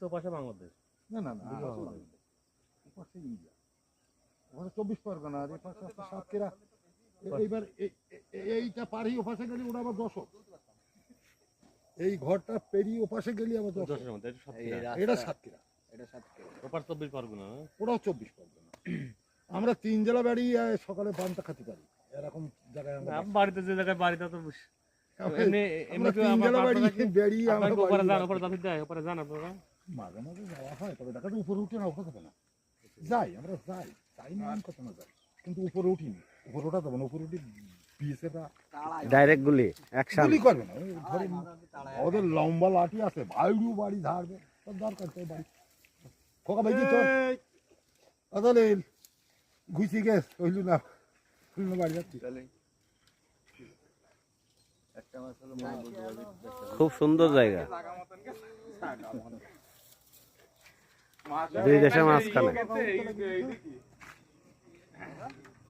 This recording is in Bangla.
তো পাশে বাংলাদেশ। না না না, ওপাশে ইন্ডিয়া, ওখানে 24 পরগনা, আর এপাশে আছে সাতক্ষীরা। এইবার এইটা পারি ওপাশে গেলে ওটা আবার দশক, এই ঘরটা পেরিয়ে ওপাশে গেলে আবার দশক। এটা সাতক্ষীরা, ওপার 24 পরগনা, ওটাও 24 পরগনা। আমরা 3 জেলা বেড়িয়ে সকালে পান্তা খাতে পারি, এরকম জায়গায় আমরা বাড়িতে যে জায়গায় বাড়িতে তো আমরা 3 জেলা বেড়িয়ে আমরা উপরে যান, উপরে যাবি দেয়, উপরে যান আপনারা। মাঝে মাঝে যাওয়া হয়, তবে দেখা যায় উপরে উঠে না, ওঠা যাবে না। যাই, আমরা যাই না কত না যাই, কিন্তু উপরে উঠিনি, উপরে ওঠা যাবে না। উপরে উঠি বিএসএফরা ডাইরেক্ট গুলি অ্যাকশন গুলি করবে না, ধরে ওদের লম্বা লাঠি আছে, ভাইড়ু বাড়ি ধারবে, তোর দরকার তোর বাড়ি খোকা ভাই চল তাহলে ঘুষি গেছ হইল না, হইল না, বাড়ি যাচ্ছি। খুব সুন্দর জায়গা, দুই দেশের মাঝখানে।